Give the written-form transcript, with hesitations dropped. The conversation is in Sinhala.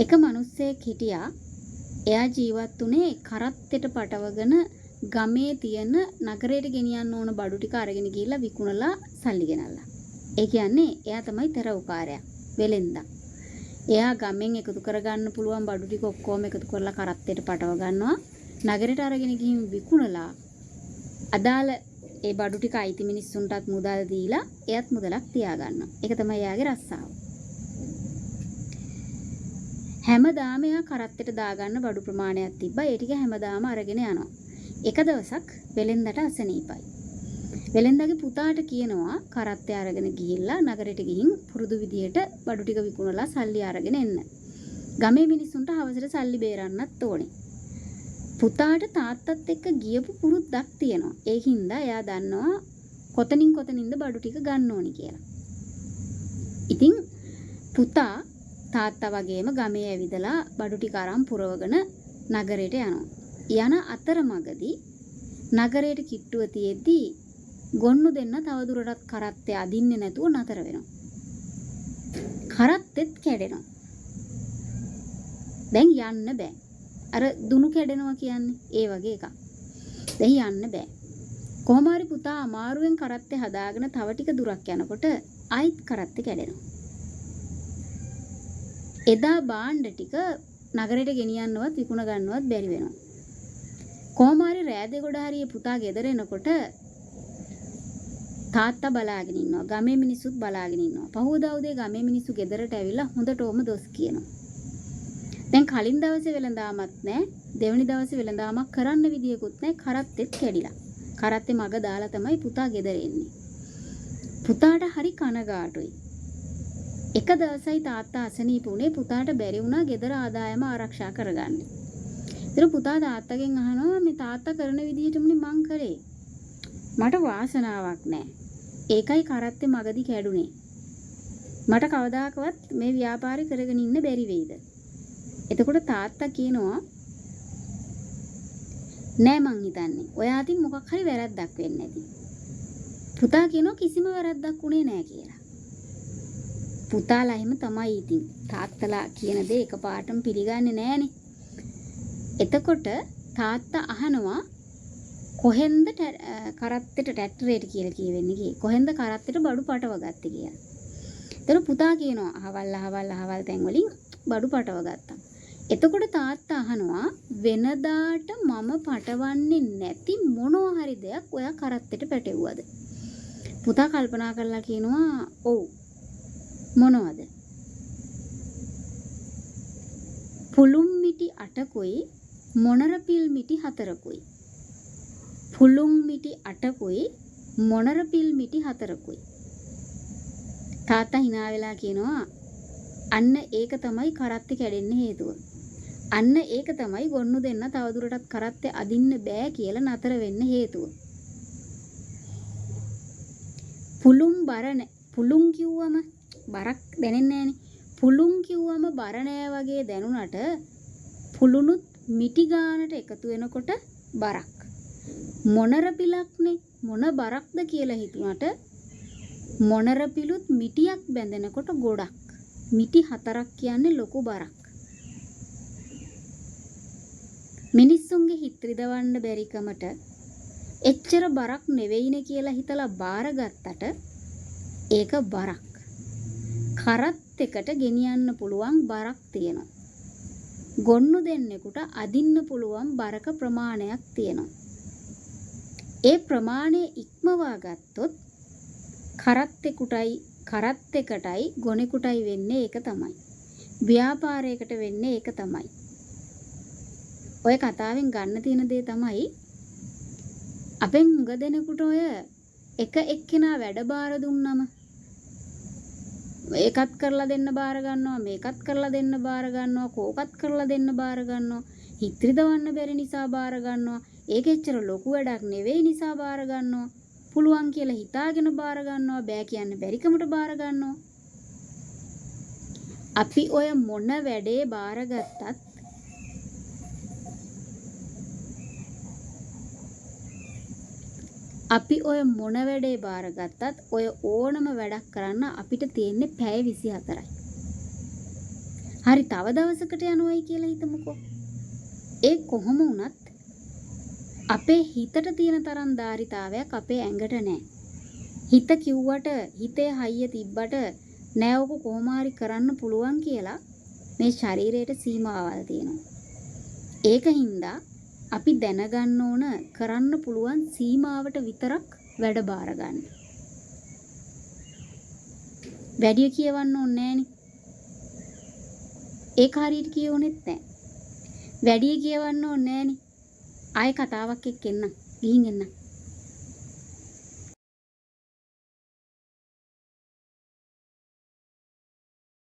එක මිනිස්සෙක් හිටියා. එයා ජීවත් වුණේ කරත්තෙට පටවගෙන ගමේ තියෙන නගරයට ගෙනියන්න ඕන බඩු ටික අරගෙන ගිහිල්ලා විකුණලා සල්ලි ගෙනල්ලා. ඒ කියන්නේ එයා තමයි තරවුකාරයා, වෙලෙන්දා. එයා ගමෙන් එකතු කරගන්න පුළුවන් බඩු ටික ඔක්කොම එකතු කරලා කරත්තෙට පටව ගන්නවා. නගරයට අරගෙන ගිහින් විකුණලා අදාළ ඒ බඩු ටික අයිති මිනිස්සුන්ටත් මුදල් දීලා එයත් මුදලක් තියාගන්නවා. ඒක තමයි එයාගේ රස්සාව. හැමදාම එයා කරත්තෙට දාගන්න බඩු ප්‍රමාණයක් තිබ්බා. ඒ ටික හැමදාම අරගෙන යනවා. එක දවසක් වෙලෙන්දට අසනීපයි. වෙලෙන්දාගේ පුතාට කියනවා කරත්තේ අරගෙන ගිහිල්ලා නගරෙට ගිහින් පුරුදු විදියට බඩු ටික විකුණලා සල්ලි අරගෙන එන්න. ගමේ මිනිස්සුන්ට හවසට සල්ලි බේරන්නත් ඕනේ. පුතාට තාත්තත් එක්ක ගියපු පුරුද්දක් තියෙනවා. ඒකින්ද එයා දන්නවා කොතනින්ද බඩු ටික ගන්න ඕනි කියලා. ඉතින් පුතා තාත්තා වගේම ගමේ ඇවිදලා බඩු ටික අරන් පුරවගෙන නගරයට යනවා. යන අතරමඟදී නගරයට කිට්ටුව තියෙද්දී ගොන්නු දෙන්න තවදුරටත් කරත්තේ අදින්නේ නැතුව නතර වෙනවා. කරත්තෙත් කැඩෙනවා. දැන් යන්න බෑ. අර දුනු කැඩෙනවා කියන්නේ ඒ වගේ එකක්. දැන් යන්න බෑ. කොහොම හරි පුතා අමාරුවෙන් කරත්තේ හදාගෙන තව ටික දුරක් යනකොට ආයිත් කරත්තේ කැඩෙනවා. එදා බාණ්ඩ ටික නගරයට ගෙනියන්නවත් විකුණ ගන්නවත් බැරි වෙනවා. කොහොම හරි රෑදේ ගොඩ හරියේ පුතා ගෙදර එනකොට තාත්තා බලාගෙන ඉන්නවා. ගමේ මිනිස්සුත් බලාගෙන ඉන්නවා. පහුවදා උදේ ගමේ මිනිස්සු ගෙදරට ඇවිල්ලා හොඳටම දොස් කියනවා. දැන් කලින් දවසේ වෙලඳාමත් නැහැ. දෙවෙනි දවසේ වෙලඳාමක් කරන්න විදියකුත් නැහැ. කරත්තෙත් කැඩිලා. කරත්තේ මග දාලා තමයි පුතා ගෙදර එන්නේ. පුතාට හරි කනගාටුයි. එක දවසයි තාත්තා අසනීප වුණේ. පුතාට බැරි වුණා ගෙදර ආදායම ආරක්ෂා කරගන්න. ඒතර පුතා තාත්තගෙන් අහනවා මේ තාත්තා කරන විදිහටමනේ මං කරේ. මට වාසනාවක් නැහැ. ඒකයි කරත්තේ මගදී කැඩුනේ. මට කවදාකවත් මේ ව්‍යාපාරේ කරගෙන ඉන්න බැරි වෙයිද? එතකොට තාත්තා කියනවා නෑ මං හිතන්නේ. ඔයා අතින් මොකක් හරි වැරද්දක් වෙන්නේ නැති. පුතා කියනවා කිසිම වැරද්දක් උනේ නෑ කියලා. පුතාලා එහෙම තමයි ඉතින්. තාත්තලා කියන දේ එකපාරටම පිළිගන්නේ නෑනේ. එතකොට තාත්තා අහනවා කොහෙන්ද කරත්තෙට ට්‍රැක්ටරේට කියලා කියවෙන්නේ කී. කොහෙන්ද කරත්තෙට බඩු පටව ගත්තේ කියලා. එතන පුතා කියනවා අහවල් තැන් වලින් බඩු පටව ගත්තා. එතකොට තාත්තා අහනවා වෙනදාට මම පටවන්නේ නැති මොනවා හරි දෙයක් ඔයා කරත්තෙට පැටවුවද? පුතා කල්පනා කරලා කියනවා ඔව්. මොනවද? පුළුම් මිටි 8කුයි මොනර පිල් මිටි 4කුයි. පුළුම් මිටි 8කුයි මොනර පිල් මිටි 4කුයි. තාත්තා hina වෙලා කියනවා අන්න ඒක තමයි කරත්තේ කැඩෙන්න හේතුව. අන්න ඒක තමයි ගොන්නු දෙන්න තවදුරටත් කරත්තේ අදින්න බෑ කියලා නතර වෙන්න හේතුව. පුළුම් කිව්වම බරක් දැනෙන්නේ නෑනේ. පුළුම් කිව්වම බර නෑ වගේ දැනුණට පුළුනුත් මිටි ගානට එකතු වෙනකොට බරක්. මොනර පිලක්නේ මොන බරක්ද කියලා හිතුණට මොනර පිලුත් මිටියක් බැඳෙනකොට ගොඩක්. මිටි 4ක් කියන්නේ ලොකු බරක්. මිනිස්සුන්ගේ හිත රිදවන්න බැරිකමට එච්චර බරක් නෙවෙයිනේ කියලා හිතලා බාරගත්තට ඒක බරක්. කරත් එකට ගෙනියන්න පුළුවන් බරක් තියෙනවා. ගොන්නු දෙන්නෙකුට අදින්න පුළුවන් බරක ප්‍රමාණයක් තියෙනවා. ඒ ප්‍රමාණය ඉක්මවා ගත්තොත් කරත් එකටයි ගොනෙකුටයි වෙන්නේ ඒක තමයි. ව්‍යාපාරයකට වෙන්නේ ඒක තමයි. ඔය කතාවෙන් ගන්න තියෙන දේ තමයි අපෙන් හුඟ දෙනෙකුට ඔය එක එක්කෙනා වැඩ බාර දුන්නම ඒකත් කරලා දෙන්න බාර ගන්නවා මේකත් කරලා දෙන්න බාර ගන්නවා කෝකත් කරලා දෙන්න බාර ගන්නවා හිත රිදවන්න බැරි නිසා බාර ගන්නවා ඒක එච්චර ලොකු වැඩක් නෙවෙයි නිසා බාර ගන්නවා පුළුවන් කියලා හිතාගෙන බාර ගන්නවා බෑ කියන්න බැරිකමට බාර ගන්නවා අපි ඔය මොන වැඩේ බාරගත්තත් අපි ඔය මොන වැඩේ බාරගත්තත් ඔය ඕනම වැඩක් කරන්න අපිට තියෙන්නේ පැය 24යි. හරි තව දවසකට යනවයි කියලා හිතමුකෝ. ඒ කොහොම වුණත් අපේ හිතට තියෙන තරම් ධාරිතාවයක් අපේ ඇඟට නැහැ. හිත කිව්වට හිතේ හයිය තිබ්බට නෑ ඔක කොහොම හරි කරන්න පුළුවන් කියලා මේ ශරීරයට සීමාවල් තියෙනවා. ඒකින්ද අපි දැනගන්න ඕන කරන්න පුළුවන් සීමාවට විතරක් වැඩ බාර ගන්න. වැඩි කියවන්න ඕනේ නෑනේ. ඒක හරියට කියවුනෙත් නෑ. වැඩි කියවන්න ඕනේ නෑනේ. ආයෙ කතාවක් එක්ක එන්න. ගිහින් එන්න.